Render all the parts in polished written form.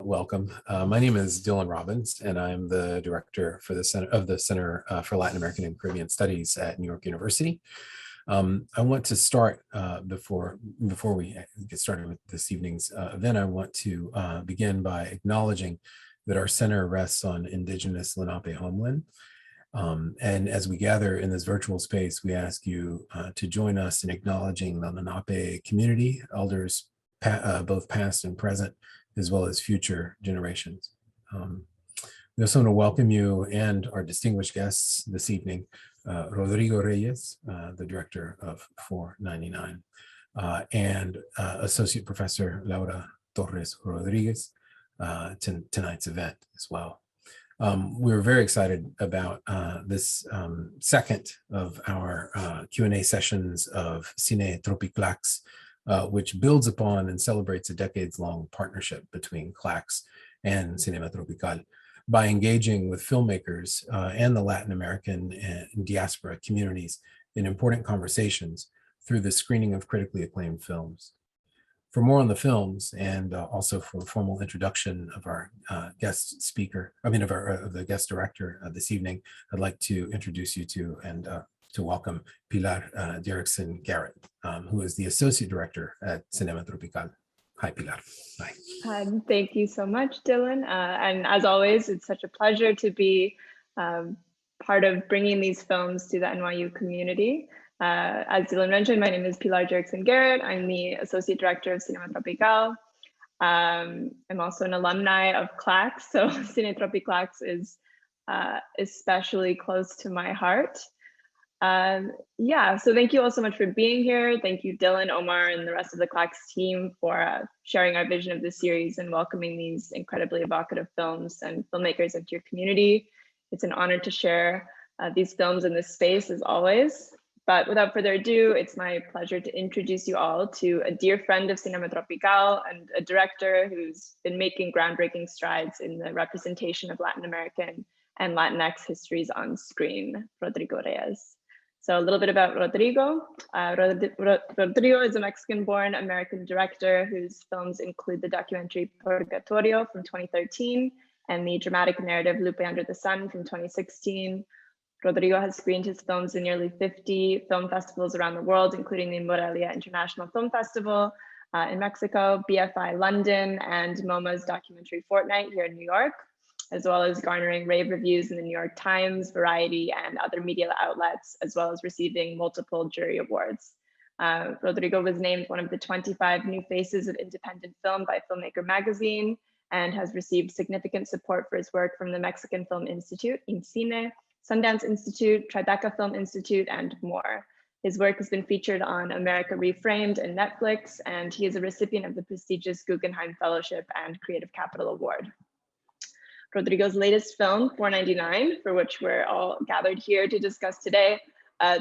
welcome. My name is Dylan Robbins, and I'm the director for the Center for Latin American and Caribbean Studies at New York University. I want to start before we get started with this evening's event. I want to begin by acknowledging that our center rests on indigenous Lenape homeland. And as we gather in this virtual space, we ask you to join us in acknowledging the Lenape community, elders both past and present, as well as future generations. We also want to welcome you and our distinguished guests this evening, Rodrigo Reyes, the director of 499, and Associate Professor Laura Torres Rodríguez, to tonight's event as well. We're very excited about this second of our Q&A sessions of CINETROPICLACS, which builds upon and celebrates a decades-long partnership between CLACS and Cinema Tropical by engaging with filmmakers and the Latin American and diaspora communities in important conversations through the screening of critically acclaimed films. For more on the films and also for a formal introduction of our guest speaker, of the guest director this evening, I'd like to introduce you to and to welcome Pilar Derrickson Garrett, who is the Associate Director at Cinema Tropical. Hi, Pilar. Hi. Thank you so much, Dylan. And as always, it's such a pleasure to be part of bringing these films to the NYU community. As Dylan mentioned, my name is Pilar Derrickson Garrett. I'm the Associate Director of Cinema Tropical. I'm also an alumni of CLACS, so CINETROPICLACS is especially close to my heart. So thank you all so much for being here. Thank you, Dylan, Omar, and the rest of the CLACS team for sharing our vision of this series and welcoming these incredibly evocative films and filmmakers into your community. It's an honor to share these films in this space as always. But without further ado, it's my pleasure to introduce you all to a dear friend of Cinema Tropical and a director who's been making groundbreaking strides in the representation of Latin American and Latinx histories on screen, Rodrigo Reyes. So a little bit about Rodrigo. Rodrigo is a Mexican-born American director whose films include the documentary Purgatorio from 2013 and the dramatic narrative Lupe Under the Sun from 2016. Rodrigo has screened his films in nearly 50 film festivals around the world, including the Morelia International Film Festival in Mexico, BFI London, and MoMA's documentary Fortnight here in New York, as well as garnering rave reviews in the New York Times, Variety, and other media outlets, as well as receiving multiple jury awards. Rodrigo was named one of the 25 new faces of independent film by Filmmaker magazine and has received significant support for his work from the Mexican Film Institute, INCINE, Sundance Institute, Tribeca Film Institute, and more. His work has been featured on America Reframed and Netflix, and he is a recipient of the prestigious Guggenheim Fellowship and Creative Capital Award. Rodrigo's latest film, 499, for which we're all gathered here to discuss today,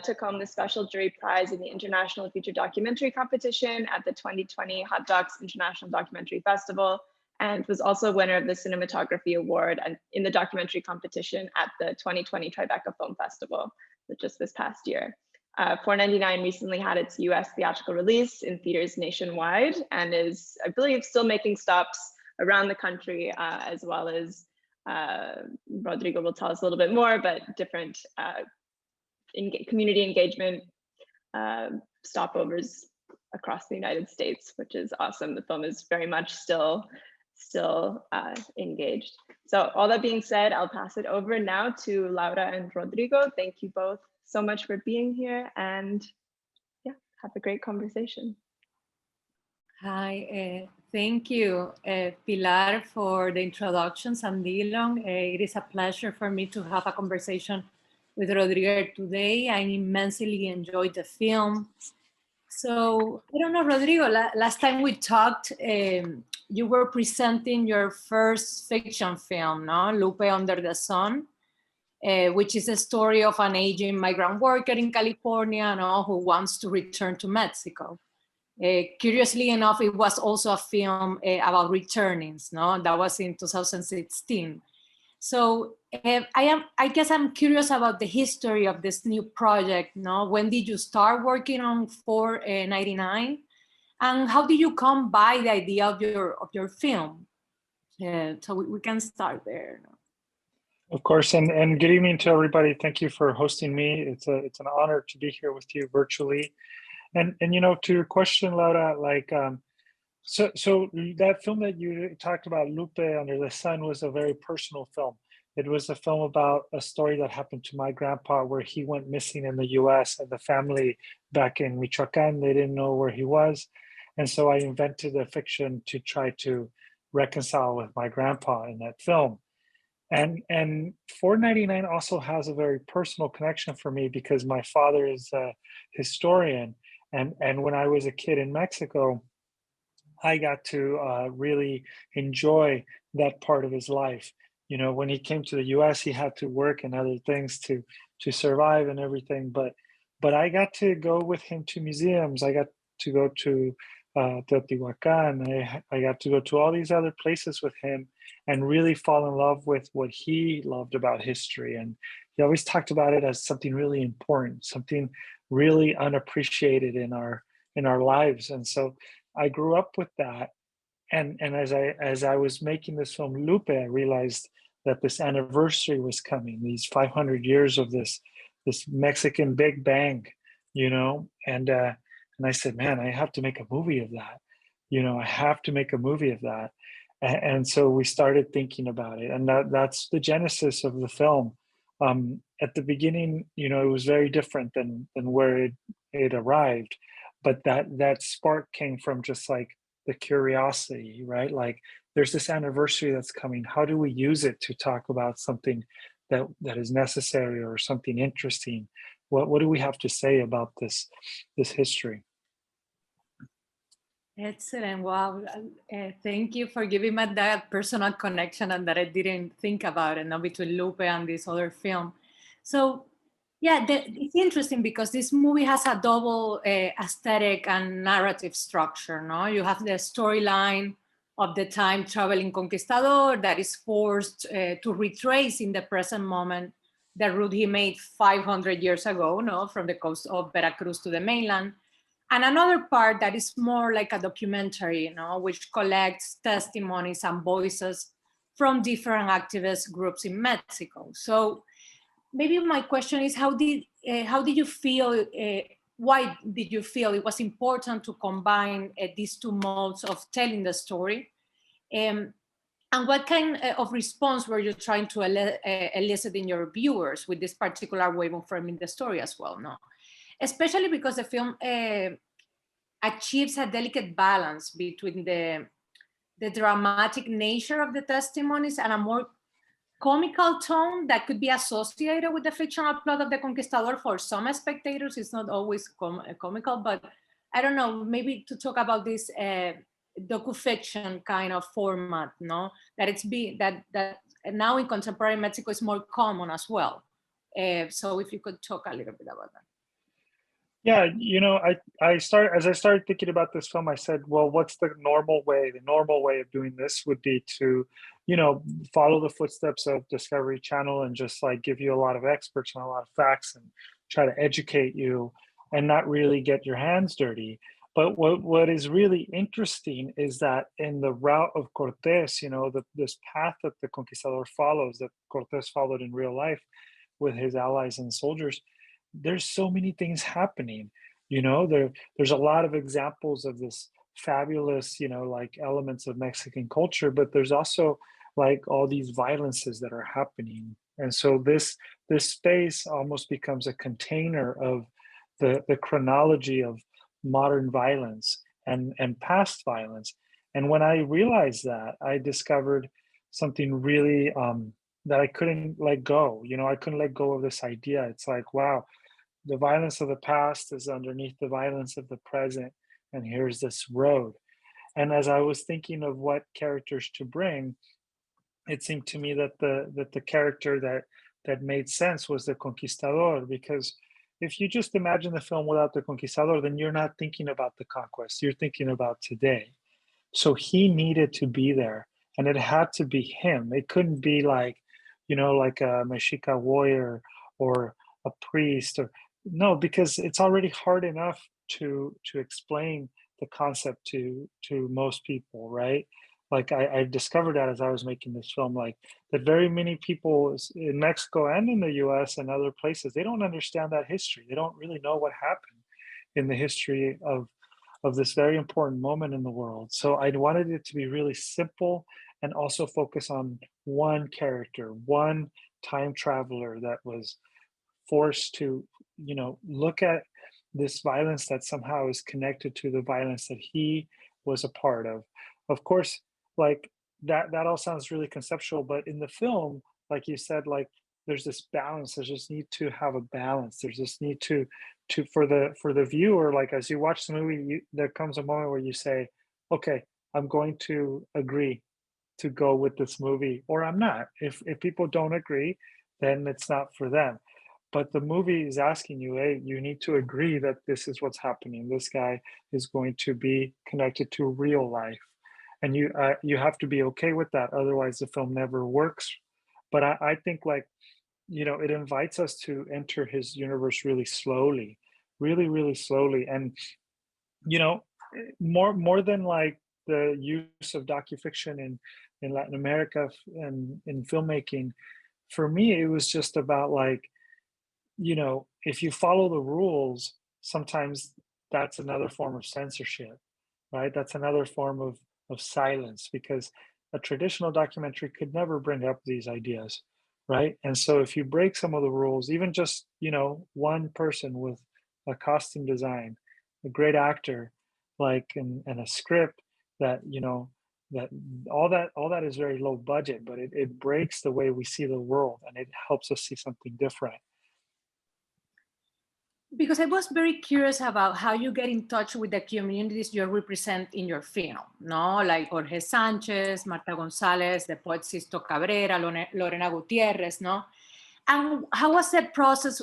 took home the special jury prize in the International Feature Documentary Competition at the 2020 Hot Docs International Documentary Festival, and was also winner of the Cinematography Award and in the documentary competition at the 2020 Tribeca Film Festival, just this past year. 499 recently had its US theatrical release in theaters nationwide and is, I believe, still making stops around the country, as well as Rodrigo will tell us a little bit more, but different community engagement stopovers across the United States, which is awesome. The film is very much still engaged. So all that being said, I'll pass it over now to Laura and Rodrigo. Thank you both so much for being here, and yeah, have a great conversation. Hi, thank you, Pilar, for the introductions, and Dylan. It is a pleasure for me to have a conversation with Rodrigo today. I immensely enjoyed the film. So, I don't know, Rodrigo, last time we talked, you were presenting your first fiction film, no? Lupe Under the Sun, which is a story of an aging migrant worker in California, no, who wants to return to Mexico. Curiously enough, it was also a film about returnings, no? That was in 2016. So I guess I'm curious about the history of this new project, no? When did you start working on 499? And how did you come by the idea of your film? So we can start there. Of course, and good evening to everybody. Thank you for hosting me. It's an honor to be here with you virtually. And you know, to your question, Laura, like so that film that you talked about, Lupe Under the Sun, was a very personal film. It was a film about a story that happened to my grandpa where he went missing in the US, and the family back in Michoacan, they didn't know where he was. And so I invented a fiction to try to reconcile with my grandpa in that film. And 499 also has a very personal connection for me because my father is a historian. And when I was a kid in Mexico, I got to really enjoy that part of his life. You know, when he came to the US, he had to work and other things to survive and everything. But I got to go with him to museums. I got to go to Teotihuacan. I got to go to all these other places with him and really fall in love with what he loved about history. And he always talked about it as something really important, something really unappreciated in our lives. And so I grew up with that. And as I was making this film Lupe, I realized that this anniversary was coming, these 500 years of this Mexican Big Bang, you know, and I said, man, I have to make a movie of that. You know, I have to make a movie of that. And so we started thinking about it, and that's the genesis of the film. At the beginning, you know, it was very different than where it arrived, but that spark came from just like the curiosity, right? Like, there's this anniversary that's coming. How do we use it to talk about something that is necessary or something interesting? What do we have to say about this history? Excellent. Wow. Thank you for giving me that personal connection and that I didn't think about it, now between Lupe and this other film. So, yeah, it's interesting because this movie has a double aesthetic and narrative structure. No, you have the storyline of the time traveling conquistador that is forced to retrace in the present moment the route he made 500 years ago, no, from the coast of Veracruz to the mainland. And another part that is more like a documentary, you know, which collects testimonies and voices from different activist groups in Mexico. So maybe my question is, how did you feel? Why did you feel it was important to combine these two modes of telling the story? And what kind of response were you trying to elicit in your viewers with this particular way of framing the story as well? No, especially because the film achieves a delicate balance between the dramatic nature of the testimonies and a more comical tone that could be associated with the fictional plot of the conquistador. For some spectators, it's not always comical, but I don't know, maybe to talk about this docu-fiction kind of format, no? That that now in contemporary Mexico is more common as well. So if you could talk a little bit about that. Yeah, you know, as I started thinking about this film, I said, well, what's the normal way? The normal way of doing this would be to, you know, follow the footsteps of Discovery Channel and just like give you a lot of experts and a lot of facts and try to educate you and not really get your hands dirty. But what is really interesting is that in the route of Cortés, you know, this path that the conquistador follows, that Cortés followed in real life with his allies and soldiers, there's so many things happening. You know, there's a lot of examples of this fabulous, you know, like elements of Mexican culture, but there's also like all these violences that are happening. And so this space almost becomes a container of the chronology of modern violence and past violence. And when I realized that, I discovered something really that I couldn't let go. You know, I couldn't let go of this idea. It's like, wow, the violence of the past is underneath the violence of the present, and here's this road. And as I was thinking of what characters to bring, it seemed to me that the character that made sense was the conquistador, because if you just imagine the film without the conquistador, then you're not thinking about the conquest, you're thinking about today. So he needed to be there, and it had to be him. It couldn't be like, you know, like a Mexica warrior or a priest, or no, because it's already hard enough to explain the concept to most people, right? like I discovered that as I was making this film, like that very many people in Mexico and in the US and other places, they don't understand that history. They don't really know what happened in the history of this very important moment in the world. So I wanted it to be really simple and also focus on one character, one time traveler that was forced to, look at this violence that somehow is connected to the violence that he was a part of. Of course, like that all sounds really conceptual, but in the film, like you said, like there's this balance. There's just need to have a balance. There's this need to for the viewer, like as you watch the movie, there comes a moment where you say, okay, I'm going to agree to go with this movie, or I'm not. If people don't agree, then it's not for them. But the movie is asking you, hey, you need to agree that this is what's happening. This guy is going to be connected to real life, and you have to be okay with that. Otherwise, the film never works. But I think, like, it invites us to enter his universe really slowly, really, really slowly, and more than like the use of docufiction in Latin America and in filmmaking. For me, it was just about like, if you follow the rules, sometimes that's another form of censorship, right? That's another form of silence, because a traditional documentary could never bring up these ideas, right? And so if you break some of the rules, even just, one person with a costume design, a great actor, like, and a script that, that all that is very low budget, but it breaks the way we see the world, and it helps us see something different. Because I was very curious about how you get in touch with the communities you represent in your film, no? Like Jorge Sanchez, Marta Gonzalez, the poet Sisto Cabrera, Lorena Gutierrez, no? And how was the process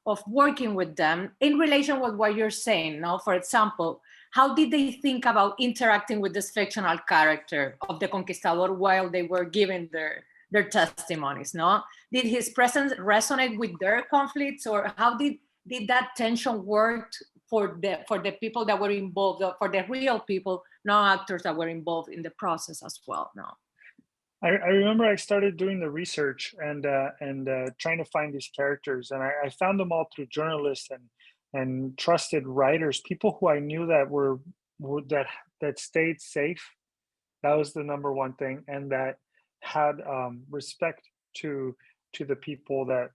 of working with them in relation with what you're saying, no? For example, how did they think about interacting with this fictional character of the conquistador while they were giving their testimonies, no? Did his presence resonate with their conflicts, or how did that tension work for the people that were involved, for the real people, not actors that were involved in the process as well? No. I remember I started doing the research and trying to find these characters, and I found them all through journalists and trusted writers, people who I knew that were that stayed safe. That was the number one thing, and that had respect to the people that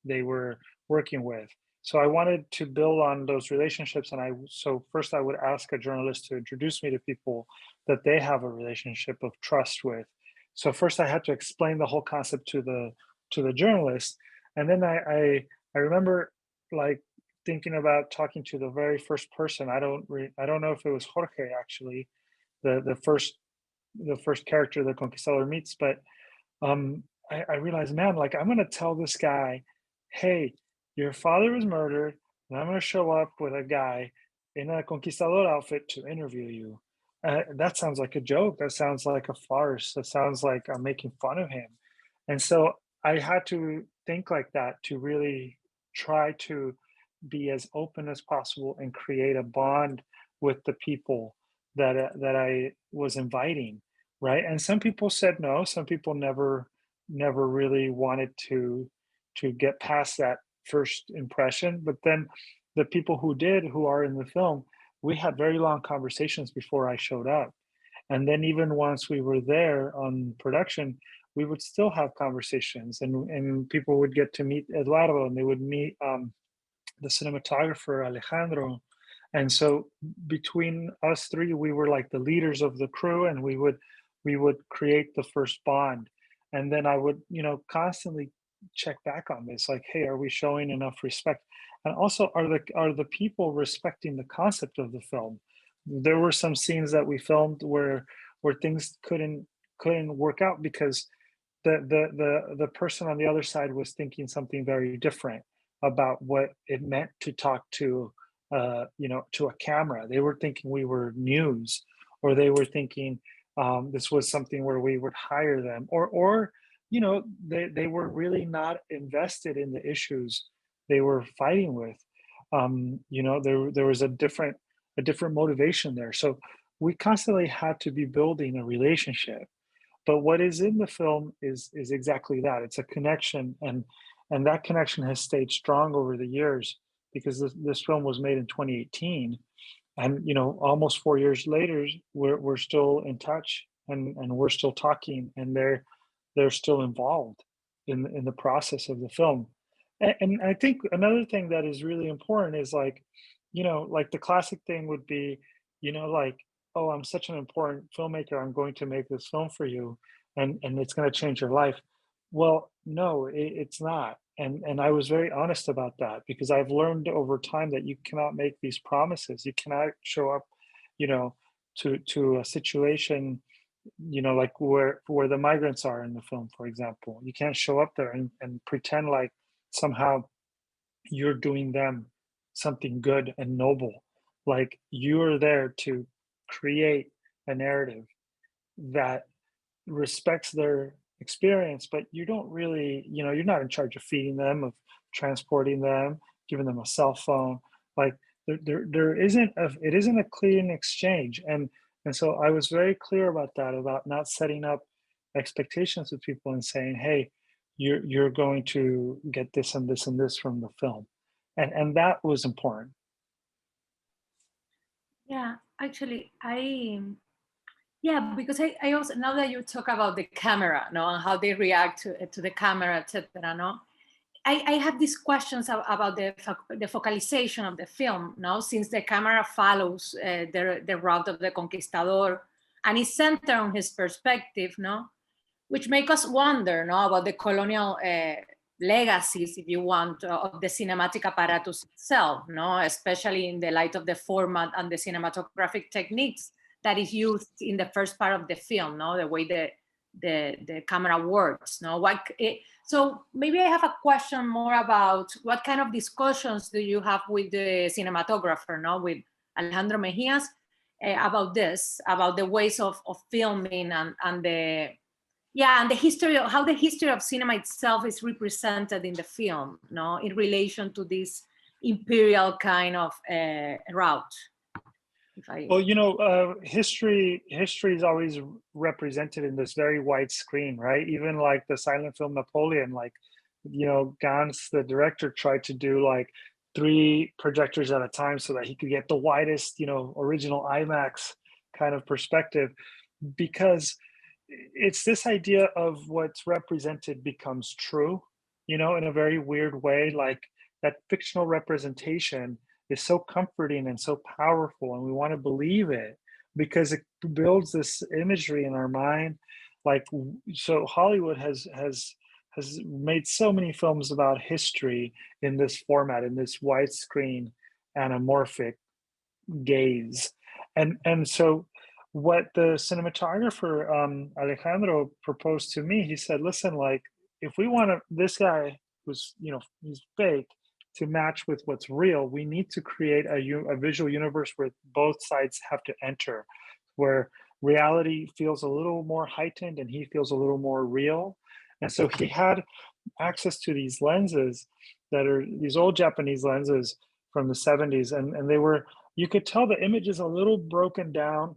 they were working with. So I wanted to build on those relationships, and so first I would ask a journalist to introduce me to people that they have a relationship of trust with. So first I had to explain the whole concept to the journalist, and then I remember like thinking about talking to the very first person. I don't know if it was Jorge actually, the first character the conquistador meets, but I realized, man, like I'm gonna tell this guy, hey, your father was murdered, and I'm gonna show up with a guy in a conquistador outfit to interview you. That sounds like a joke. That sounds like a farce. That sounds like I'm making fun of him. And so I had to think like that to really try to be as open as possible and create a bond with the people that I was inviting, right? And some people said no. Some people never really wanted to get past that first impression. But then the people who did, who are in the film, we had very long conversations before I showed up. And then even once we were there on production, we would still have conversations, and people would get to meet Eduardo, and they would meet the cinematographer Alejandro. And so between us three, we were like the leaders of the crew, and we would create the first bond. And then I would, constantly check back on this, like, hey, are we showing enough respect? And also, are the people respecting the concept of the film? There were some scenes that we filmed where things couldn't work out because the person on the other side was thinking something very different about what it meant to talk to to a camera. They were thinking we were news, or they were thinking this was something where we would hire them, or they were really not invested in the issues they were fighting with. There was a different motivation there. So we constantly had to be building a relationship. But what is in the film is exactly that. It's a connection, and that connection has stayed strong over the years because this film was made in 2018, and almost 4 years later, we're still in touch, and we're still talking, and they're still involved in the process of the film. And I think another thing that is really important is like, like the classic thing would be, like, oh, I'm such an important filmmaker, I'm going to make this film for you, and it's going to change your life. Well, no, it's not. And I was very honest about that, because I've learned over time that you cannot make these promises. You cannot show up, to a situation, like where the migrants are in the film, for example. You can't show up there and pretend like somehow you're doing them something good and noble. Like, you're there to create a narrative that respects their experience, but you don't really, you're not in charge of feeding them, of transporting them, giving them a cell phone. Like, there isn't it isn't a clean exchange. And so I was very clear about that, about not setting up expectations with people and saying, hey, you're going to get this and this and this from the film. And that was important. Yeah, actually, yeah, because I also, now that you talk about the camera, no, and how they react to the camera, etc., no, I have these questions about the focalization of the film, no, since the camera follows the route of the conquistador and is centered on his perspective, no, which make us wonder, no, about the colonial legacies, if you want, of the cinematic apparatus itself, no, especially in the light of the format and the cinematographic techniques that is used in the first part of the film, no, the way the camera works, no. So maybe I have a question more about what kind of discussions do you have with the cinematographer, no, with Alejandro Mejias, about this, about the ways of filming and the, yeah, and the history of how the history of cinema itself is represented in the film, no, in relation to this imperial kind of route. Well, history is always represented in this very wide screen, right? Even like the silent film Napoleon, like, Gans, the director, tried to do like 3 projectors at a time so that he could get the widest, original IMAX kind of perspective, because it's this idea of what's represented becomes true, in a very weird way. Like, that fictional representation is so comforting and so powerful, and we want to believe it because it builds this imagery in our mind. Like, so Hollywood has made so many films about history in this format, in this widescreen anamorphic gaze. And so what the cinematographer Alejandro proposed to me, he said, listen, like, if we want this guy who's, he's fake, to match with what's real, we need to create a visual universe where both sides have to enter, where reality feels a little more heightened and he feels a little more real. And so he had access to these lenses that are these old Japanese lenses from the 70s. And they were, you could tell the image is a little broken down.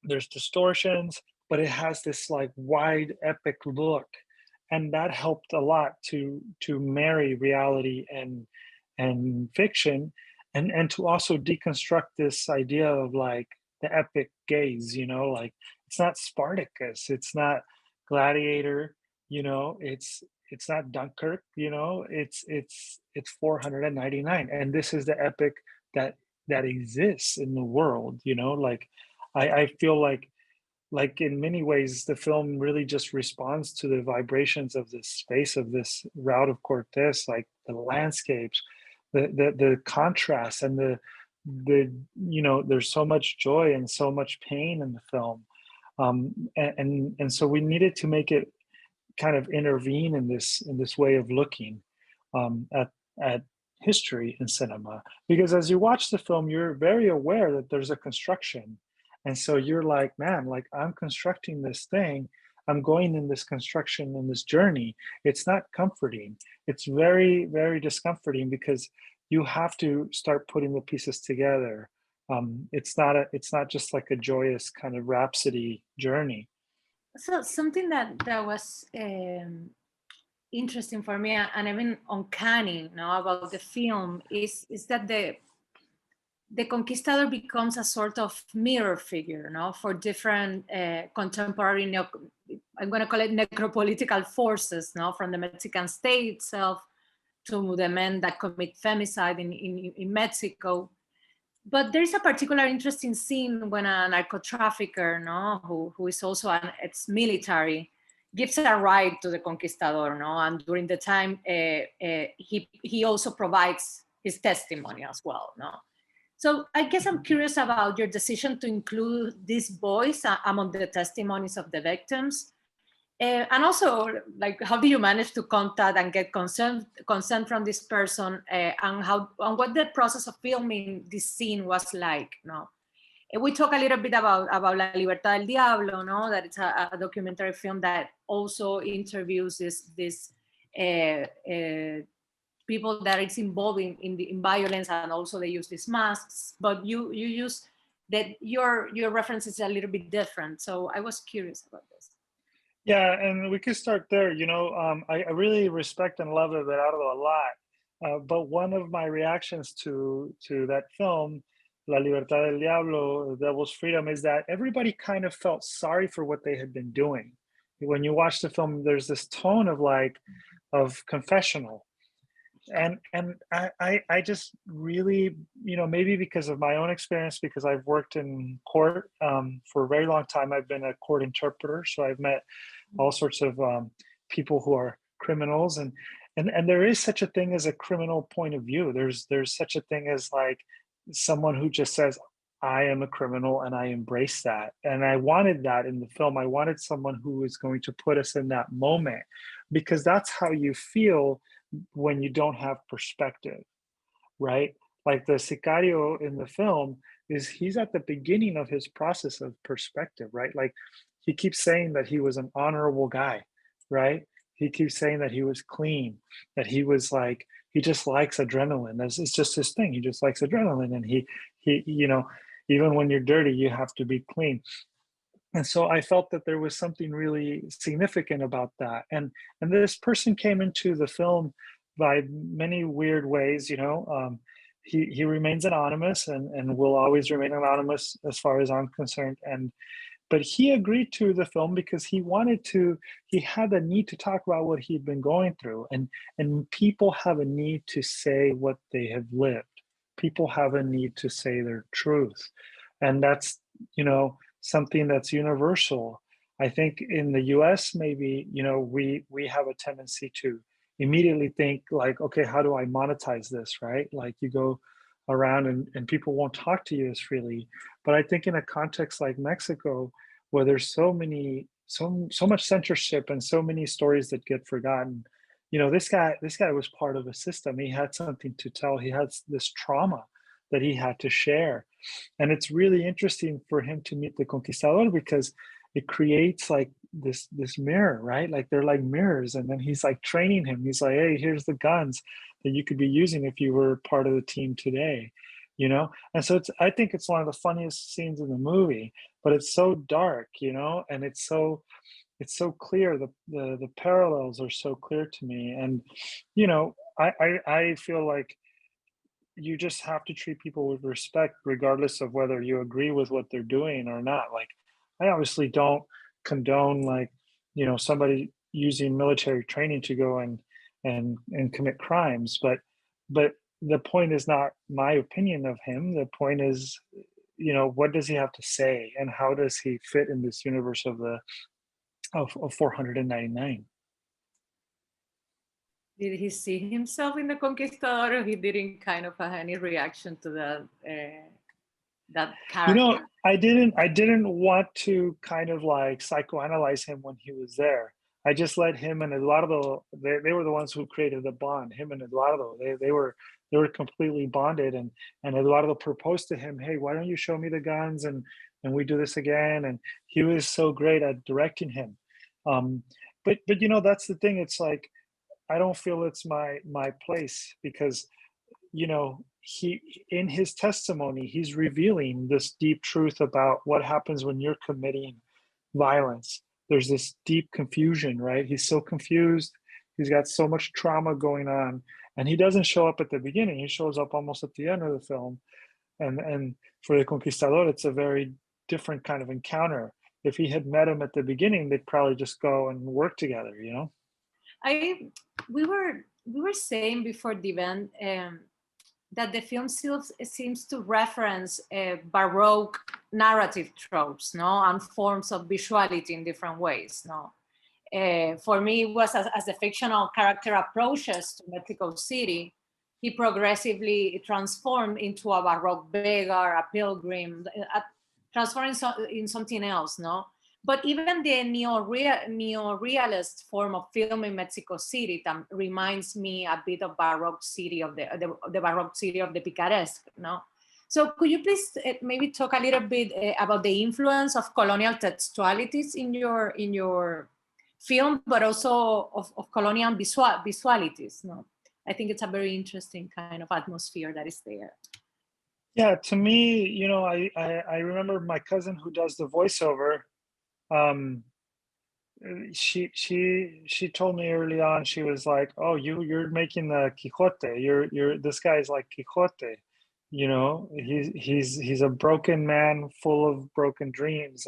There's distortions, but it has this like wide, epic look. And that helped a lot to marry reality and fiction, and to also deconstruct this idea of like the epic gaze, like, it's not Spartacus, it's not Gladiator, it's not Dunkirk, it's 499, and this is the epic that exists in the world, like, I feel like in many ways, the film really just responds to the vibrations of this space, of this route of Cortés, like the landscapes, the contrast, and the there's so much joy and so much pain in the film, and so we needed to make it kind of intervene in this way of looking at history in cinema, because as you watch the film, you're very aware that there's a construction. And so you're like, man, like, I'm constructing this thing. I'm going in this construction, in this journey. It's not comforting. It's very, very discomforting, because you have to start putting the pieces together It's not just like a joyous kind of rhapsody journey. So something that was interesting for me and even uncanny, about the film is that the conquistador becomes a sort of mirror figure, for different contemporary, I'm going to call it necropolitical forces, from the Mexican state itself to the men that commit femicide in Mexico. But there's a particular interesting scene when a narco trafficker, who is also an ex-military, gives a ride to the conquistador, and during the time he also provides his testimony as well, So I guess I'm curious about your decision to include this voice among the testimonies of the victims. And also, like, how do you manage to contact and get consent from this person, and what the process of filming this scene was like? We talk a little bit about La Libertad del Diablo, that it's a documentary film that also interviews this people that it's involved in violence, and also they use these masks. But you use that your reference is a little bit different. So I was curious about this. Yeah, and we could start there. I really respect and love Everardo a lot. But one of my reactions to that film, La Libertad del Diablo, The Devil's Freedom, is that everybody kind of felt sorry for what they had been doing. When you watch the film, there's this tone of confessional. And I just really, maybe because of my own experience, because I've worked in court for a very long time. I've been a court interpreter, so I've met all sorts of people who are criminals, and there is such a thing as a criminal point of view. There's such a thing as like someone who just says, I am a criminal and I embrace that. And I wanted that in the film. I wanted someone who was going to put us in that moment, because that's how you feel when you don't have perspective, right? Like the sicario in the film he's at the beginning of his process of perspective, right? Like he keeps saying that he was an honorable guy, right? He keeps saying that he was clean, that he was like, he just likes adrenaline. It's just his thing. He just likes adrenaline. And he, even when you're dirty, you have to be clean. And so I felt that there was something really significant about that. And this person came into the film by many weird ways. He remains anonymous and will always remain anonymous as far as I'm concerned. But he agreed to the film because he had a need to talk about what he'd been going through. And people have a need to say what they have lived. People have a need to say their truth. And that's, something that's universal. I think in the US, maybe, we have a tendency to immediately think like, okay, how do I monetize this, right? Like you go around and people won't talk to you as freely. But I think in a context like Mexico, where there's so much censorship and so many stories that get forgotten, this guy was part of a system. He had something to tell. He had this trauma that he had to share. And it's really interesting for him to meet the conquistador because it creates like this mirror, right? Like they're like mirrors. And then he's like training him. He's like, hey, here's the guns that you could be using if you were part of the team today, And so I think it's one of the funniest scenes in the movie, but it's so dark, and it's so clear. The parallels are so clear to me. And, I feel like you just have to treat people with respect, regardless of whether you agree with what they're doing or not. Like, I obviously don't condone somebody using military training to go and commit crimes, but the point is not my opinion of him. The point is, what does he have to say, and how does he fit in this universe of 499? Did he see himself in the conquistador, or he didn't kind of have any reaction to that character? I didn't want to kind of like psychoanalyze him when he was there. I just let him and Eduardo, they were the ones who created the bond. Him and Eduardo, they were completely bonded. And Eduardo proposed to him, hey, why don't you show me the guns and we do this again? And he was so great at directing him. But that's the thing. It's like, I don't feel it's my place, because you know, in his testimony, he's revealing this deep truth about what happens when you're committing violence. There's this deep confusion, right? He's so confused. He's got so much trauma going on, and he doesn't show up at the beginning. He shows up almost at the end of the film. And for the Conquistador, it's a very different kind of encounter. If he had met him at the beginning, they'd probably just go and work together, you know? We were saying before the event that the film still seems to reference Baroque narrative tropes, no, and forms of visuality in different ways, no. For me, it was as the fictional character approaches to Mexico City, he progressively transformed into a Baroque beggar, a pilgrim, transforming in something else, no? But even the neo-realist form of film in Mexico City reminds me a bit of Baroque city of the Baroque city of the picaresque, no? So could you please maybe talk a little bit about the influence of colonial textualities in your film, but also of colonial visualities, no? I think it's a very interesting kind of atmosphere that is there. Yeah, to me, you know, I remember my cousin who does the voiceover. She told me early on, she was like, "Oh, you're making the Quixote. You're this guy's like Quixote, you know. He's a broken man full of broken dreams,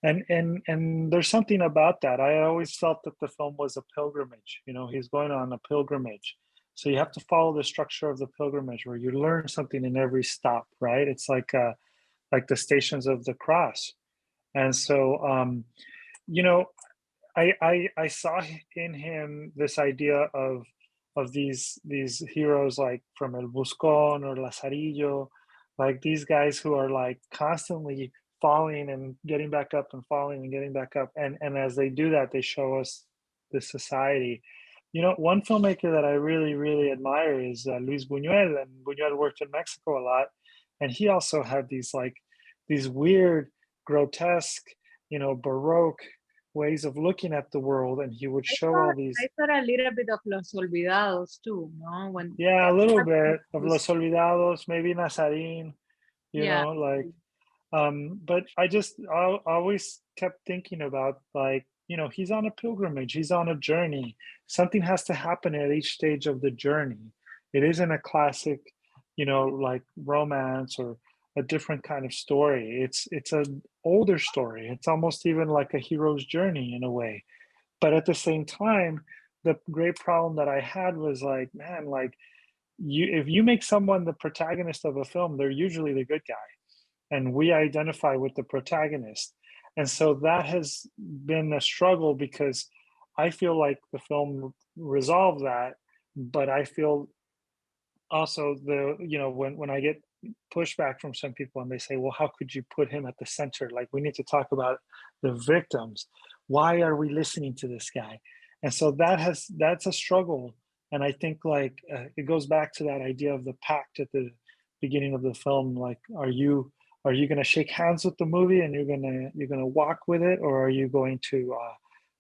and there's something about that. I always felt that the film was a pilgrimage. You know, he's going on a pilgrimage, so you have to follow the structure of the pilgrimage, where you learn something in every stop, right? It's like the Stations of the Cross, and so you know, I saw in him this idea of these heroes like from El Buscón or Lazarillo, like these guys who are like constantly falling and getting back up and falling and getting back up, and as they do that, they show us this society. You know, one filmmaker that I really admire is Luis Buñuel, and Buñuel worked in Mexico a lot, and he also had these weird, grotesque, you know, Baroque ways of looking at the world, and he would show all these. I thought a little bit of Los Olvidados too, no? Yeah, a little bit of Los Olvidados, maybe Nazarín, you know, like. But I always kept thinking about, like, you know, he's on a pilgrimage, he's on a journey. Something has to happen at each stage of the journey. It isn't a classic, you know, like romance or a different kind of story. It's an older story. It's almost even like a hero's journey in a way. But at the same time, the great problem that I had was like, man, like if you make someone the protagonist of a film, they're usually the good guy, and we identify with the protagonist. And so that has been a struggle, because I feel like the film resolved that, but I feel also you know, when I get pushback from some people and they say, well, how could you put him at the center? Like, we need to talk about the victims. Why are we listening to this guy? And so that's a struggle. And I think like it goes back to that idea of the pact at the beginning of the film. Like, are you going to shake hands with the movie and you're going to walk with it, or are you going to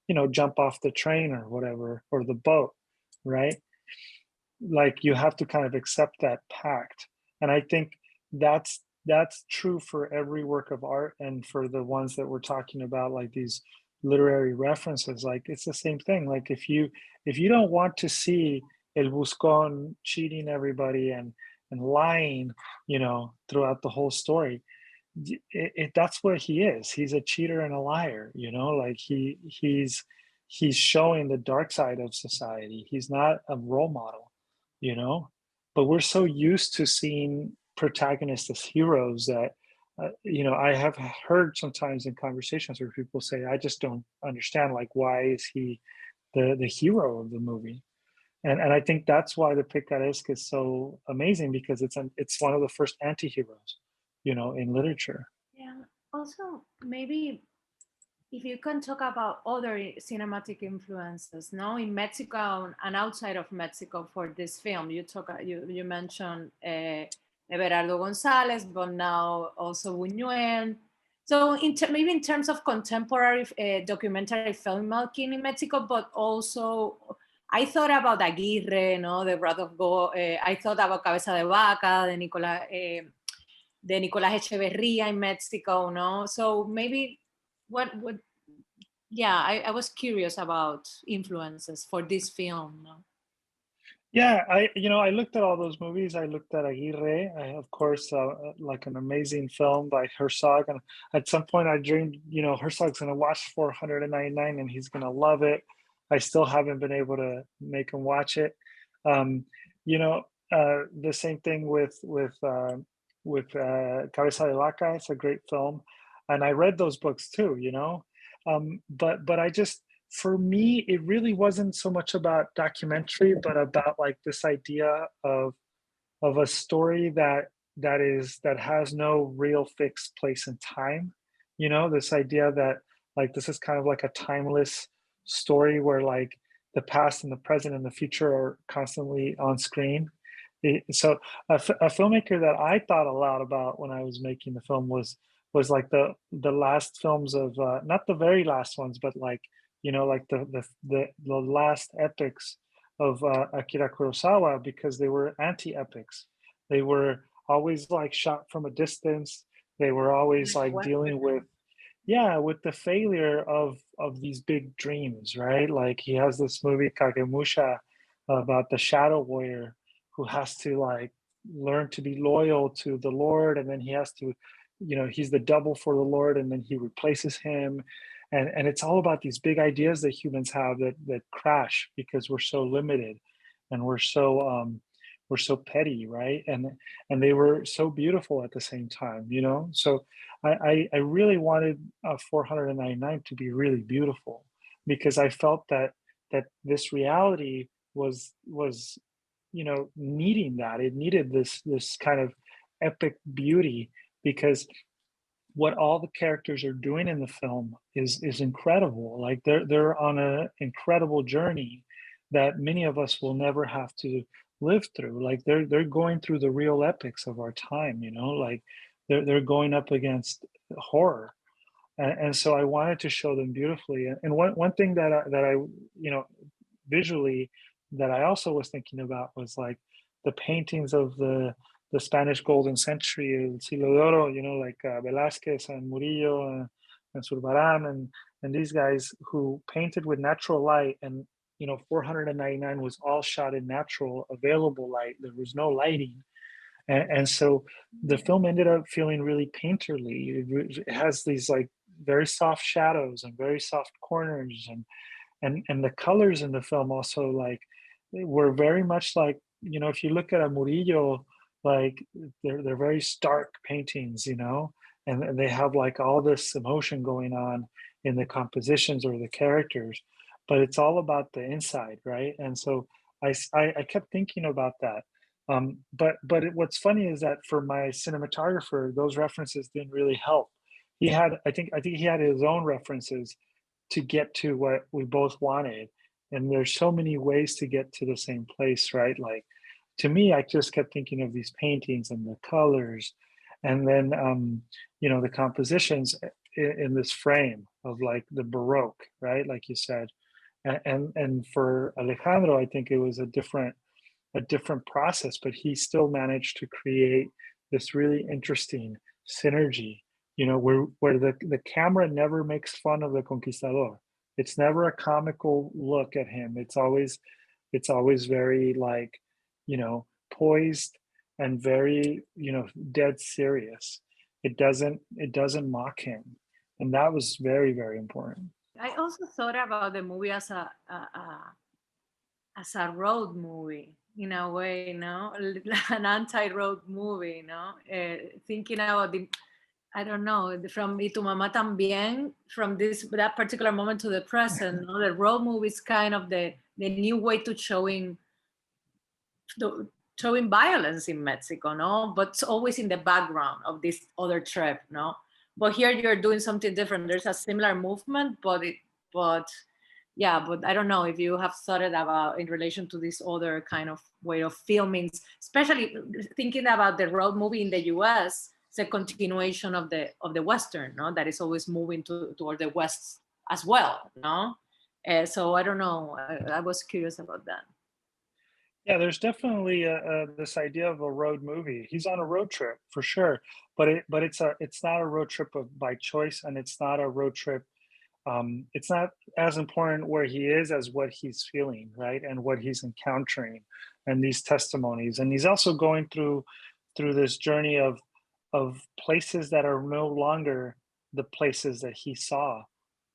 you know, jump off the train or whatever, or the boat, right? Like, you have to kind of accept that pact. And I think that's true for every work of art, and for the ones that we're talking about, like these literary references. Like, it's the same thing. Like, if you don't want to see El Buscón cheating everybody and lying, you know, throughout the whole story, that's what he is. He's a cheater and a liar, you know. Like, he's showing the dark side of society. He's not a role model, you know. But we're so used to seeing protagonists as heroes that you know, I have heard sometimes in conversations where people say, I just don't understand, like, why is he the hero of the movie? And I think that's why the picaresque is so amazing, because it's one of the first anti-heroes, you know, in literature. Yeah. Also, maybe if you can talk about other cinematic influences, no, in Mexico and outside of Mexico for this film. You mentioned Everardo González, but now also Buñuel. So maybe in terms of contemporary documentary filmmaking in Mexico, but also I thought about Aguirre, no, the Wrath of God. I thought about Cabeza de Vaca, de Nicolás Echeverría in Mexico, no. So maybe what yeah, I was curious about influences for this film. No? Yeah, I looked at all those movies. I looked at Aguirre, of course, like an amazing film by Herzog. And at some point I dreamed, Herzog's going to watch 499 and he's going to love it. I still haven't been able to make him watch it. The same thing with Cabeza de Vaca. It's a great film. And I read those books too, but I just, for me, it really wasn't so much about documentary, but about like this idea of a story that has no real fixed place in time. This idea that like this is kind of like a timeless story where like the past and the present and the future are constantly on screen. So a filmmaker that I thought a lot about when I was making the film was like the last films of not the very last ones, but like like the last epics of Akira Kurosawa, because they were anti-epics. They were always like shot from a distance. They were always like dealing with the failure of these big dreams, right? Like he has this movie Kagemusha about the shadow warrior who has to like learn to be loyal to the Lord, and then he has to, he's the double for the Lord, and then he replaces him. And it's all about these big ideas that humans have that crash because we're so limited and we're so petty, right? And they were so beautiful at the same time, So I really wanted 499 to be really beautiful, because I felt that this reality was needing that. It needed this kind of epic beauty, because what all the characters are doing in the film is incredible. Like they're on an incredible journey that many of us will never have to live through. Like they're going through the real epics of our time, like they're going up against horror. And so I wanted to show them beautifully. And one thing that I visually, that I also was thinking about was like the paintings of the Spanish Golden Century, El Siglo de Oro, like Velázquez and Murillo and Zurbarán and these guys who painted with natural light. And 499 was all shot in natural available light. There was no lighting. And so the film ended up feeling really painterly. It has these like very soft shadows and very soft corners, and the colors in the film also like were very much like, if you look at a Murillo, like they're very stark paintings, and they have like all this emotion going on in the compositions or the characters, but it's all about the inside, right? And so I kept thinking about that. What's funny is that for my cinematographer, those references didn't really help. I think he had his own references to get to what we both wanted. And there's so many ways to get to the same place, right? Like, to me, I just kept thinking of these paintings and the colors, and then the compositions in this frame of like the Baroque, right? Like you said, and for Alejandro, I think it was a different process, but he still managed to create this really interesting synergy, where the camera never makes fun of the conquistador. It's never a comical look at him. It's always very like, poised and very, dead serious. It doesn't mock him. And that was very, very important. I also thought about the movie as a road movie in a way, an anti-road movie, thinking about I don't know, from Y Tu Mamá También, from that particular moment to the present. The road movie is kind of the new way to showing violence in Mexico, but it's always in the background of this other trip, But here you're doing something different. There's a similar movement, but I don't know if you have thought about in relation to this other kind of way of filming, especially thinking about the road movie in the US. It's a continuation of the Western, that is always moving toward the West as well, So I don't know. I was curious about that. Yeah, there's definitely this idea of a road movie. He's on a road trip for sure, but it's not a road trip by choice, and it's not a road trip. It's not as important where he is as what he's feeling, right, and what he's encountering, and these testimonies. And he's also going through this journey of places that are no longer the places that he saw,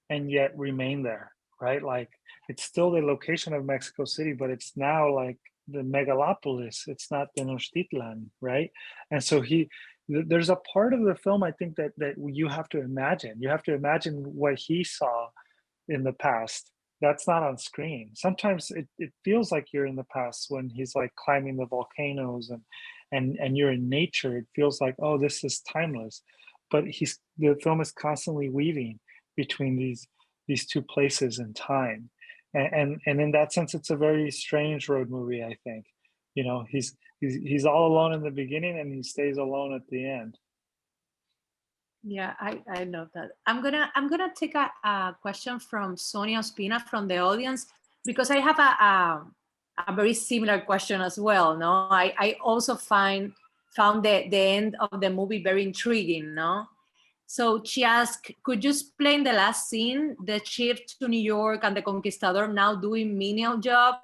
and yet remain there, right? Like it's still the location of Mexico City, but it's now like the megalopolis. It's not Tenochtitlan, right? And so there's a part of the film I think that you have to imagine. You have to imagine what he saw in the past. That's not on screen. Sometimes it feels like you're in the past when he's like climbing the volcanoes and you're in nature. It feels like, oh, this is timeless. But the film is constantly weaving between these two places in time. And in that sense, it's a very strange road movie, I think. You know, he's all alone in the beginning and he stays alone at the end. Yeah, I love that. I'm gonna take a question from Sonia Ospina from the audience, because I have a very similar question as well. No, I also found the end of the movie very intriguing. No, so she asked, could you explain the last scene, the shift to New York and the conquistador now doing menial job?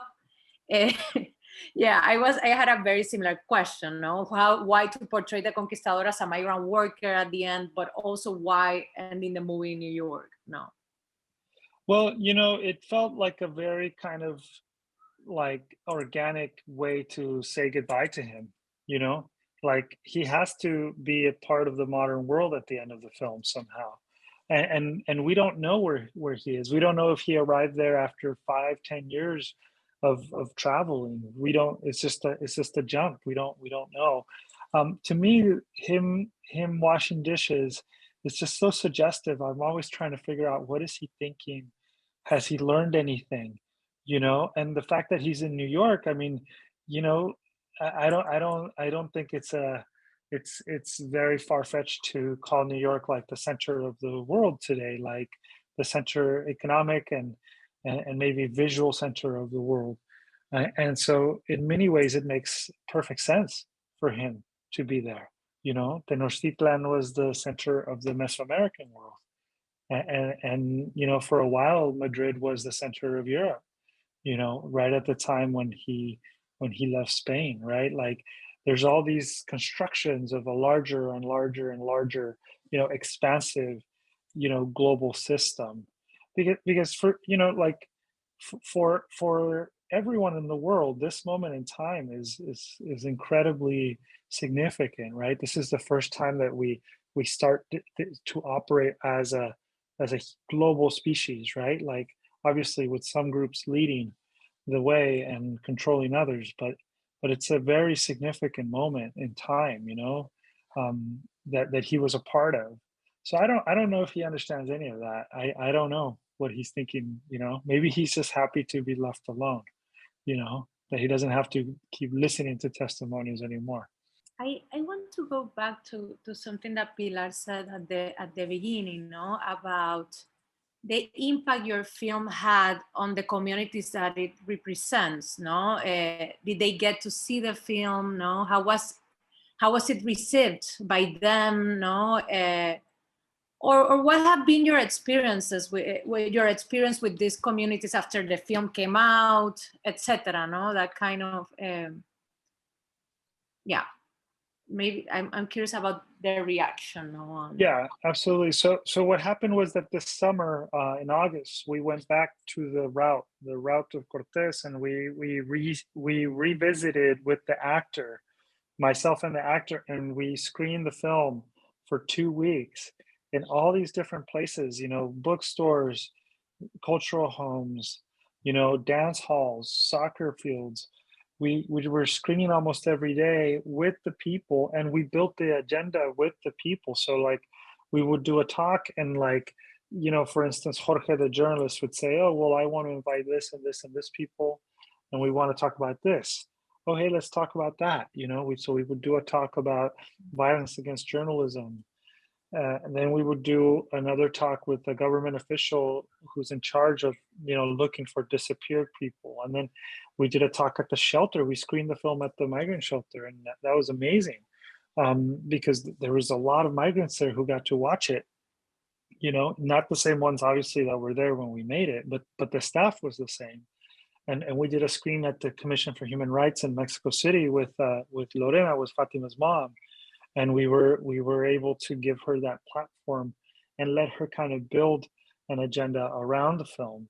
Eh, yeah, I had a very similar question. No, why to portray the conquistador as a migrant worker at the end, but also why ending the movie in New York? No. Well, you know, it felt like a very kind of like organic way to say goodbye to him, you know? Like he has to be a part of the modern world at the end of the film somehow. And we don't know where he is. We don't know if he arrived there after 5-10 years of traveling. We don't, it's just a jump. We don't know. To me, him washing dishes is just so suggestive. I'm always trying to figure out, what is he thinking? Has he learned anything? You know, and the fact that he's in New York, I mean, you know, I don't think it's very far-fetched to call New York like the center of the world today, like the center economic and maybe visual center of the world. And so in many ways it makes perfect sense for him to be there. You know, Tenochtitlan was the center of the Mesoamerican world. And you know, for a while Madrid was the center of Europe, you know, right at the time when he left Spain, right? Like there's all these constructions of a larger and larger and larger, you know, expansive, you know, global system. Because for, you know, like for everyone in the world, this moment in time is incredibly significant, right? This is the first time that we start to operate as a global species, right? Like obviously with some groups leading the way and controlling others, but it's a very significant moment in time, you know, that he was a part of. So I don't know if he understands any of that. I don't know what he's thinking, you know. Maybe he's just happy to be left alone, you know, that he doesn't have to keep listening to testimonies anymore. I want to go back to something that Pilar said at the beginning, no, about the impact your film had on the communities that it represents. No, did they get to see the film? No, how was it received by them? No, or what have been your experiences with your experience with these communities after the film came out, etc. No, that kind of yeah. Maybe I'm curious about their reaction on. Yeah, absolutely. So what happened was that this summer in August we went back to the route of Cortés, and we revisited with the actor, myself and the actor, and we screened the film for 2 weeks in all these different places, you know, bookstores, cultural homes, you know, dance halls, soccer fields. We were screening almost every day with the people, and we built the agenda with the people. So like we would do a talk, and like, you know, for instance, Jorge the journalist would say, oh well, I want to invite this and this and this people, and we want to talk about this. Oh hey, let's talk about that. You know, so we would do a talk about violence against journalism. And then we would do another talk with a government official who's in charge of, looking for disappeared people. And then we did a talk at the shelter. We screened the film at the migrant shelter, and that was amazing, because there was a lot of migrants there who got to watch it. Not the same ones, obviously, that were there when we made it, but the staff was the same. And we did a screen at the Commission for Human Rights in Mexico City with Lorena, with Fatima's mom, and we were able to give her that platform and let her kind of build an agenda around the film.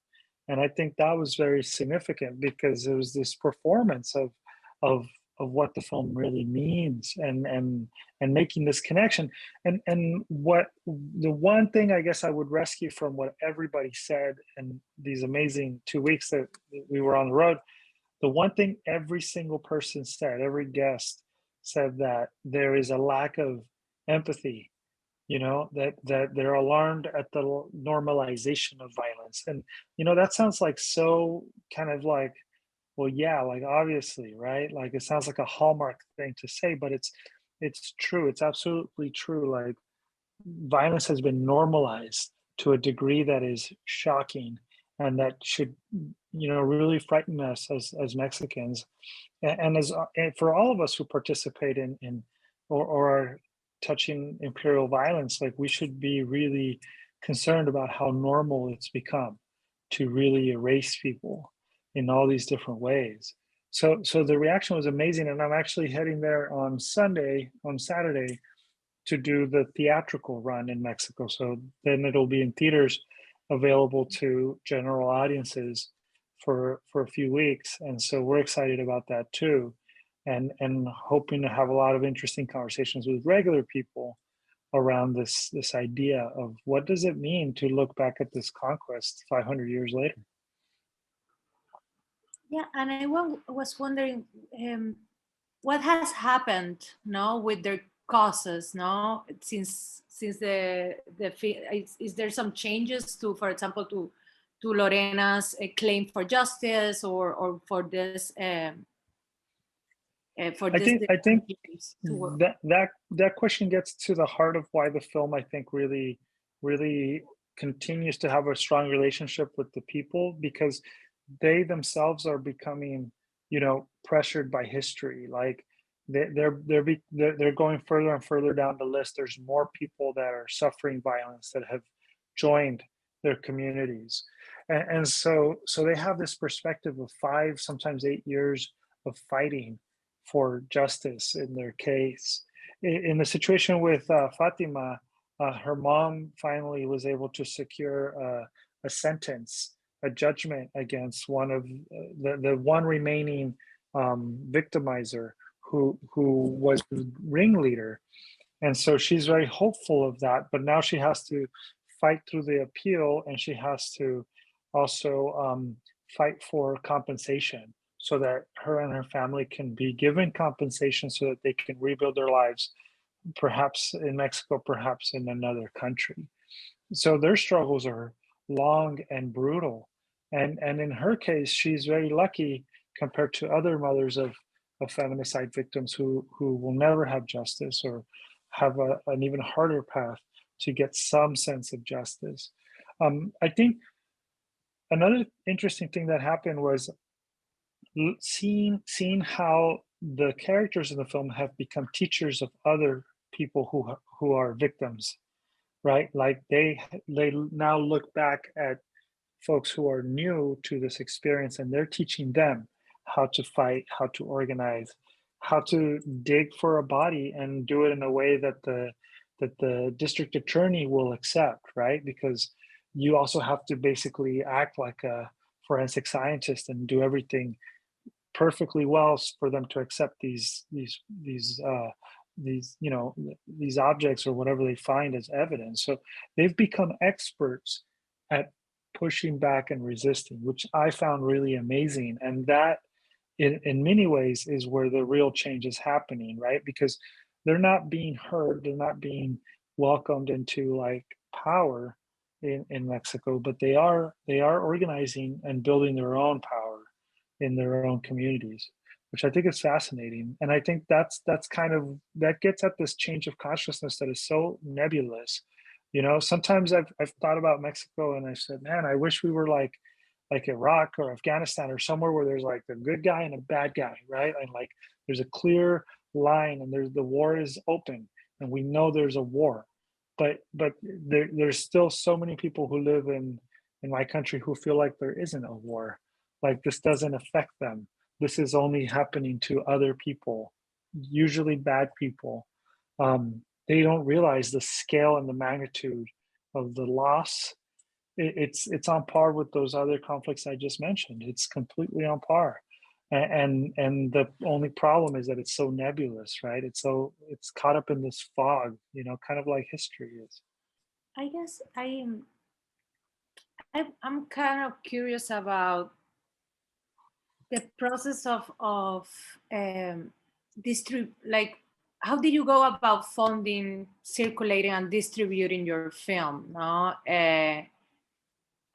And I think that was very significant, because it was this performance of what the film really means, and making this connection. And what the one thing I guess I would rescue from what everybody said in these amazing 2 weeks that we were on the road, the one thing every single person said, every guest said, that there is a lack of empathy, that they're alarmed at the normalization of violence. And that sounds like so kind of like, well, yeah, like obviously, right? Like it sounds like a Hallmark thing to say, but it's true. It's absolutely true. Like violence has been normalized to a degree that is shocking, and that should, really frighten us as Mexicans, and for all of us who participate in or are touching imperial violence. Like we should be really concerned about how normal it's become to really erase people in all these different ways. So the reaction was amazing, and I'm actually heading there on Saturday, to do the theatrical run in Mexico. So then it'll be in theaters, available to general audiences for a few weeks. And so we're excited about that too, and hoping to have a lot of interesting conversations with regular people around this idea of what does it mean to look back at this conquest 500 years later. Yeah, and I was wondering what has happened now with their causes, no, since the is there some changes to, for example, to Lorena's claim for justice, or for this for I this think that question gets to the heart of why the film, I think, really continues to have a strong relationship with the people, because they themselves are becoming, pressured by history. Like they're going further and further down the list. There's more people that are suffering violence that have joined their communities, and so they have this perspective of 5, sometimes 8 years of fighting for justice in their case. In the situation with Fatima, her mom finally was able to secure a sentence, a judgment against one of the one remaining victimizer who was the ringleader. And so she's very hopeful of that, but now she has to fight through the appeal, and she has to also fight for compensation, so that her and her family can be given compensation so that they can rebuild their lives, perhaps in Mexico, perhaps in another country. So their struggles are long and brutal. And in her case, she's very lucky compared to other mothers of feminicide victims who will never have justice, or have an even harder path to get some sense of justice. I think another interesting thing that happened was seeing how the characters in the film have become teachers of other people who are victims, right? Like they now look back at folks who are new to this experience, and they're teaching them how to fight, how to organize, how to dig for a body, and do it in a way that the district attorney will accept, right? Because you also have to basically act like a forensic scientist and do everything perfectly well for them to accept these objects or whatever they find as evidence. So they've become experts at pushing back and resisting, which I found really amazing. And that in many ways is where the real change is happening, right? Because they're not being heard, they're not being welcomed into like power in Mexico, but they are organizing and building their own power in their own communities. which I think is fascinating. And I think that gets at this change of consciousness that is so nebulous. Sometimes I've thought about Mexico and I said, man, I wish we were like Iraq or Afghanistan or somewhere where there's like the good guy and a bad guy, right? And like there's a clear line and the war is open and we know there's a war. But there's still so many people who live in my country who feel like there isn't a war. Like this doesn't affect them. This is only happening to other people, usually bad people. They don't realize the scale and the magnitude of the loss. It's on par with those other conflicts I just mentioned. It's completely on par. And the only problem is that it's so nebulous, right? It's caught up in this fog, kind of like history is. I guess I'm kind of curious about the process of like, how did you go about funding, circulating, and distributing your film? No,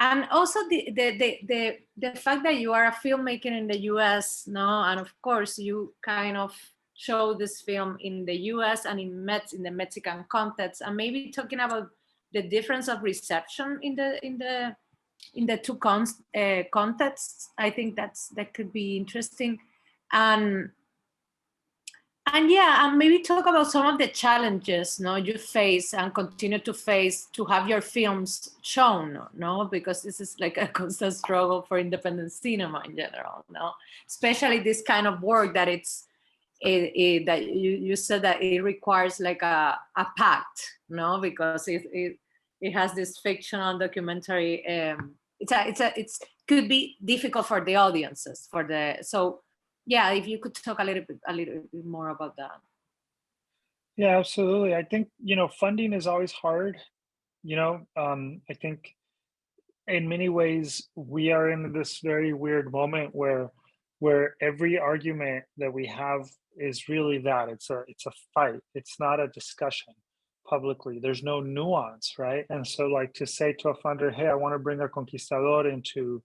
and also the fact that you are a filmmaker in the U.S. No, and of course you kind of show this film in the U.S. and in the Mexican context, and maybe talking about the difference of reception in the two contexts. I think that could be interesting, and yeah, and maybe talk about some of the challenges you face and continue to face to have your films shown, because this is like a constant struggle for independent cinema in general, especially this kind of work that that you said that it requires like a pact, because it has this fictional documentary. It's could be difficult for the audiences so. Yeah, if you could talk a little bit more about that. Yeah, absolutely. I think, funding is always hard. I think in many ways we are in this very weird moment where every argument that we have is really that it's a fight. It's not a discussion publicly. There's no nuance, right? And so like to say to a funder, hey, I want to bring a conquistador into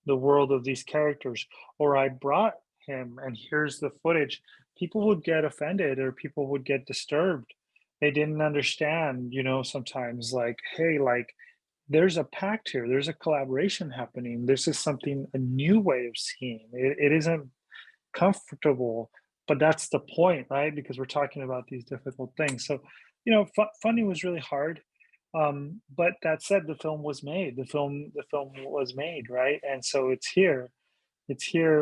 the world of these characters, or I brought him and here's the footage, people would get offended or people would get disturbed. They didn't understand, sometimes like, hey, like there's a pact here, there's a collaboration happening, this is a new way of seeing it isn't comfortable, but that's the point, right? Because we're talking about these difficult things. So funding was really hard, but that said, the film was made, right? And so it's here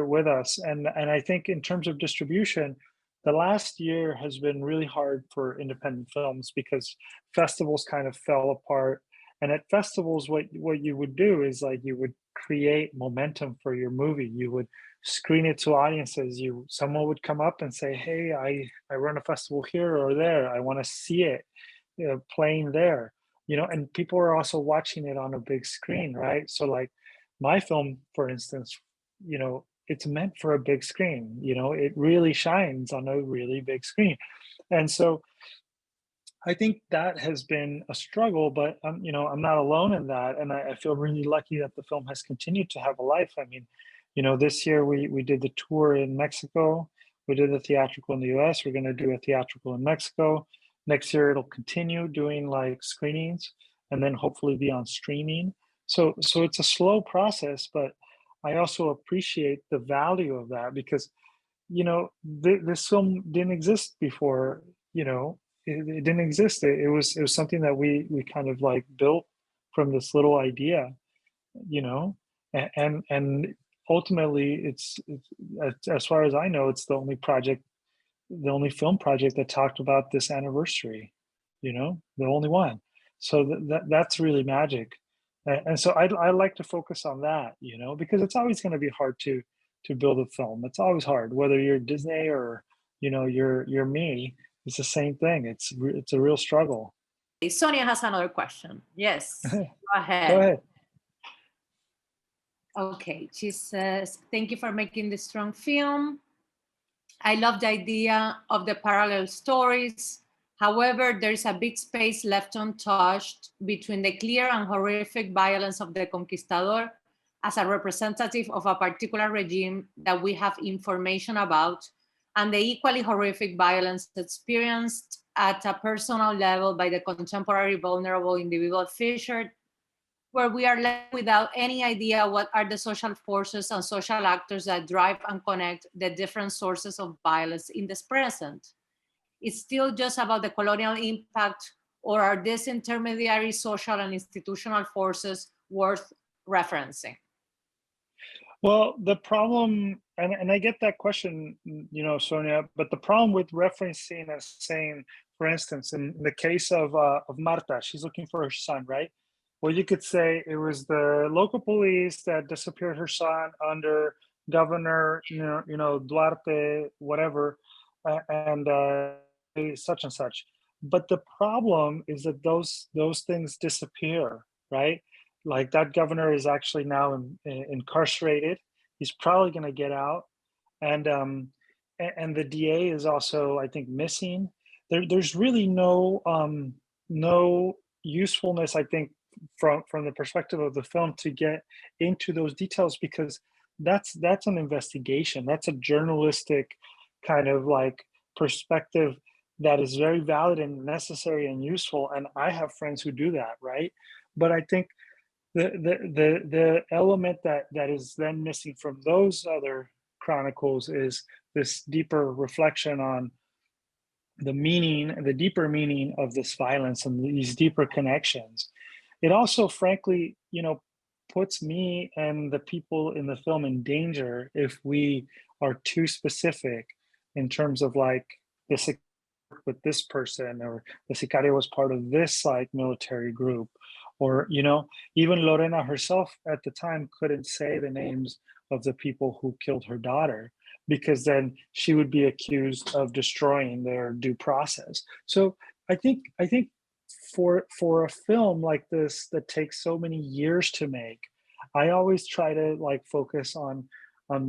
with us. And I think in terms of distribution, the last year has been really hard for independent films because festivals kind of fell apart. And at festivals, what you would do is like you would create momentum for your movie. You would screen it to audiences. Someone would come up and say, hey, I run a festival here or there. I want to see it playing there. And people are also watching it on a big screen, right? So like my film, for instance, it's meant for a big screen. It really shines on a really big screen. And so I think that has been a struggle, but I'm not alone in that. And I feel really lucky that the film has continued to have a life. I mean, this year we did the tour in Mexico. We did the theatrical in the US. We're going to do a theatrical in Mexico. Next year, it'll continue doing like screenings and then hopefully be on streaming. So it's a slow process, but I also appreciate the value of that because, this film didn't exist before, it didn't exist. It was something that we kind of like built from this little idea, and ultimately it's as far as I know, it's the only film project that talked about this anniversary, the only one. So that's really magic. And so I like to focus on that, because it's always going to be hard to build a film. It's always hard, whether you're Disney or, you're me. It's the same thing. It's a real struggle. Sonia has another question. Yes, go ahead. Go ahead. Okay, she says, thank you for making this strong film. I love the idea of the parallel stories. However, there's a big space left untouched between the clear and horrific violence of the conquistador as a representative of a particular regime that we have information about, and the equally horrific violence experienced at a personal level by the contemporary vulnerable individual featured, where we are left without any idea what are the social forces and social actors that drive and connect the different sources of violence in this present. It's still just about the colonial impact, or are these intermediary social and institutional forces worth referencing? Well, the problem, and I get that question, Sonia, but the problem with referencing and saying, for instance, in the case of Marta, she's looking for her son, right? Well, you could say it was the local police that disappeared her son under Governor, Duarte, whatever, and such and such. But the problem is that those things disappear, right? Like that governor is actually now incarcerated. He's probably going to get out, and the DA is also, I think, missing. There's really no usefulness, I think, from the perspective of the film to get into those details, because that's an investigation. That's a journalistic kind of like perspective that is very valid and necessary and useful. And I have friends who do that, right? But I think the element that is then missing from those other chronicles is this deeper reflection on the deeper meaning of this violence and these deeper connections. It also, frankly, puts me and the people in the film in danger if we are too specific in terms of like this with this person, or the sicario was part of this like military group, or even Lorena herself at the time couldn't say the names of the people who killed her daughter, because then she would be accused of destroying their due process. So I think for a film like this that takes so many years to make, I always try to like focus on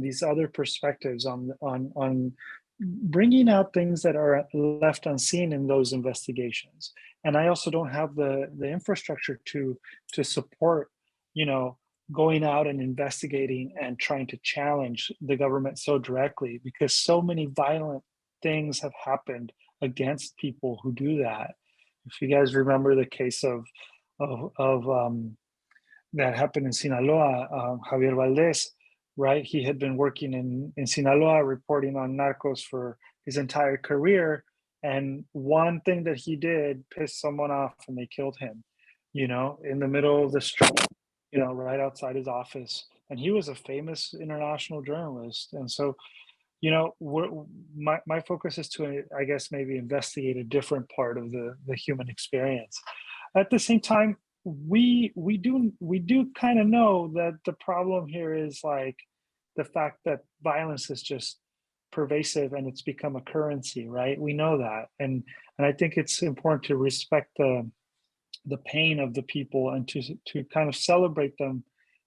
these other perspectives, on bringing out things that are left unseen in those investigations. And I also don't have the infrastructure to support, going out and investigating and trying to challenge the government so directly, because so many violent things have happened against people who do that. If you guys remember the case of that happened in Sinaloa, Javier Valdez, right? He had been working in Sinaloa, reporting on narcos for his entire career. And one thing that he did pissed someone off and they killed him, in the middle of the street, right outside his office. And he was a famous international journalist. And so, my focus is to, I guess, maybe investigate a different part of the human experience. At the same time, we do kind of know that the problem here is like the fact that violence is just pervasive and it's become a currency, right? We know that, and I think it's important to respect the pain of the people and to kind of celebrate them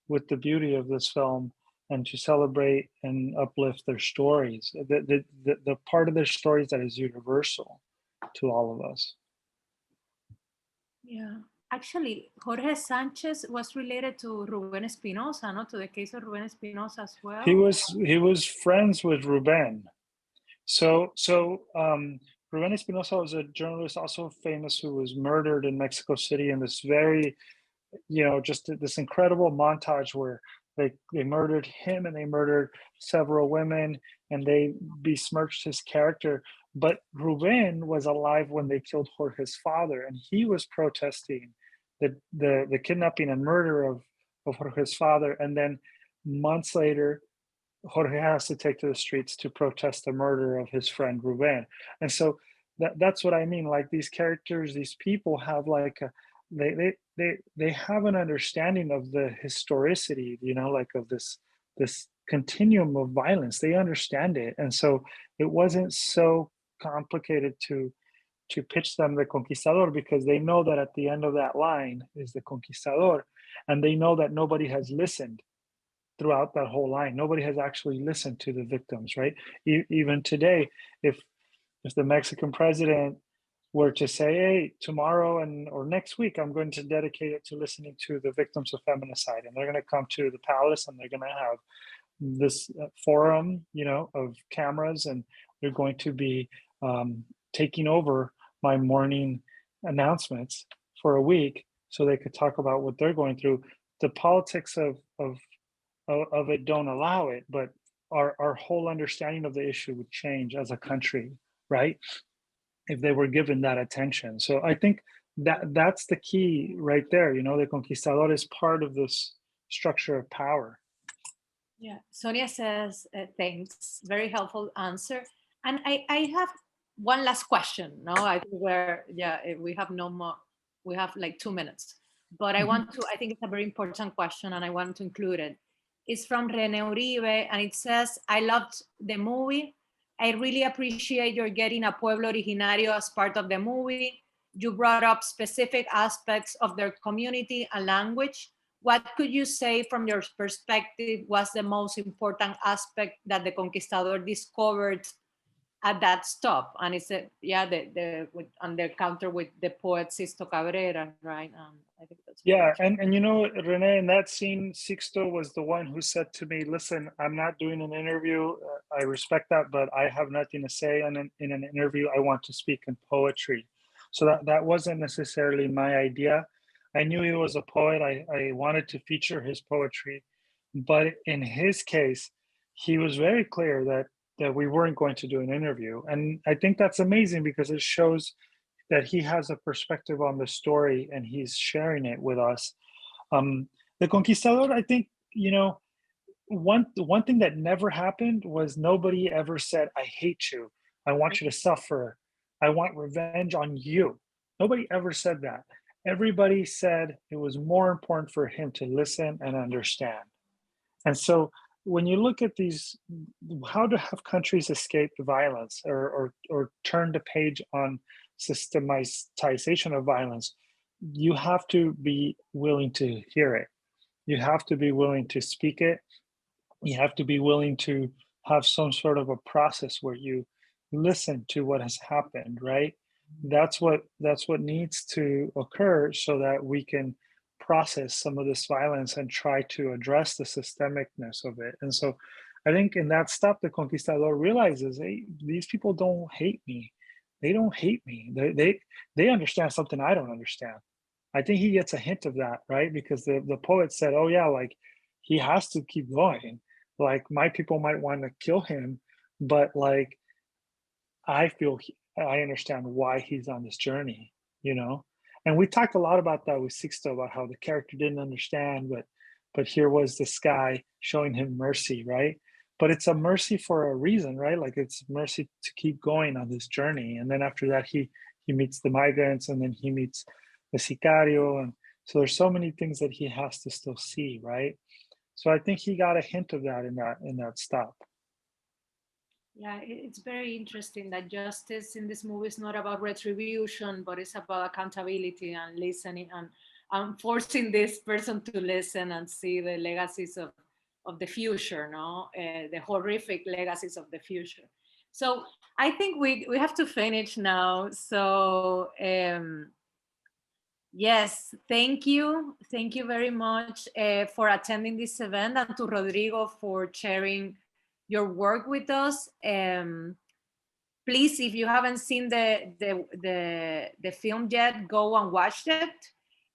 with the beauty of this film, and to celebrate and uplift their stories, the part of their stories that is universal to all of us. Yeah. Actually, Jorge Sanchez was related to Ruben Espinosa, no? To the case of Ruben Espinosa as well. He was friends with Ruben. So Ruben Espinosa was a journalist, also famous, who was murdered in Mexico City in this very, just this incredible montage where they murdered him and they murdered several women and they besmirched his character. But Ruben was alive when they killed Jorge's father, and he was protesting the kidnapping and murder of Jorge's father. And then months later, Jorge has to take to the streets to protest the murder of his friend Ruben. And so that's what I mean. Like these characters, these people have like they have an understanding of the historicity, like of this continuum of violence. They understand it, and so it wasn't so complicated to pitch them the conquistador, because they know that at the end of that line is the conquistador, and they know that nobody has listened throughout that whole line. Nobody has actually listened to the victims, right? Even today, if the Mexican president were to say, hey, tomorrow or next week, I'm going to dedicate it to listening to the victims of feminicide. And they're going to come to the palace and they're going to have this forum, of cameras, and they're going to be taking over my morning announcements for a week so they could talk about what they're going through. The politics of it don't allow it, but our whole understanding of the issue would change as a country, right? If they were given that attention. So I think that's the key right there. The conquistador is part of this structure of power. Yeah, Sonia says, thanks, very helpful answer. And I have one last question. No, I think we have no more, we have like 2 minutes. But I think it's a very important question and I want to include it. It's from Rene Uribe and it says, I loved the movie. I really appreciate your getting a Pueblo Originario as part of the movie. You brought up specific aspects of their community and language. What could you say from your perspective was the most important aspect that the conquistador discovered at that stop? And it's on the encounter with the poet Sixto Cabrera, right? I think that's and Rene, in that scene, Sixto was the one who said to me, listen, I'm not doing an interview. I respect that, but I have nothing to say in an interview. I want to speak in poetry. So that wasn't necessarily my idea. I knew he was a poet. I wanted to feature his poetry. But in his case, he was very clear that we weren't going to do an interview. And I think that's amazing because it shows that he has a perspective on the story and he's sharing it with us. The Conquistador, I think, one thing that never happened was nobody ever said, I hate you. I want you to suffer. I want revenge on you. Nobody ever said that. Everybody said it was more important for him to listen and understand. And so when you look at these, how to have countries escape violence or turn the page on systematization of violence, you have to be willing to hear it. You have to be willing to speak it. You have to be willing to have some sort of a process where you listen to what has happened, right? That's what needs to occur so that we can process some of this violence and try to address the systemicness of it. And so I think in that step, the conquistador realizes, hey, these people don't hate me. They don't hate me. They understand something I don't understand. I think he gets a hint of that, right? Because the poet said, oh yeah, like he has to keep going. Like my people might want to kill him, but like I feel I understand why he's on this journey, And we talked a lot about that with Sixto, about how the character didn't understand, but here was this guy showing him mercy, right? But it's a mercy for a reason, right? Like it's mercy to keep going on this journey. And then after that, he meets the migrants, and then he meets the sicario. And so there's so many things that he has to still see, right? So I think he got a hint of that in that stop. Yeah, it's very interesting that justice in this movie is not about retribution, but it's about accountability and listening and forcing this person to listen and see the legacies of the future, the horrific legacies of the future. So I think we have to finish now. So yes, thank you very much for attending this event, and to Rodrigo for sharing your work with us. Please, if you haven't seen the film yet, go and watch it.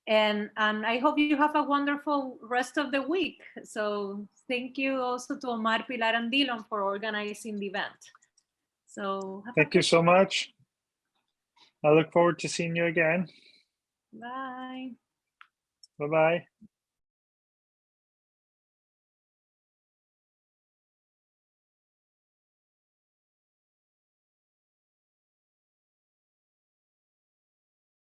And I hope you have a wonderful rest of the week. So thank you also to Omar, Pilar, and Dylan for organizing the event. So thank you so much. I look forward to seeing you again. Bye. Bye-bye.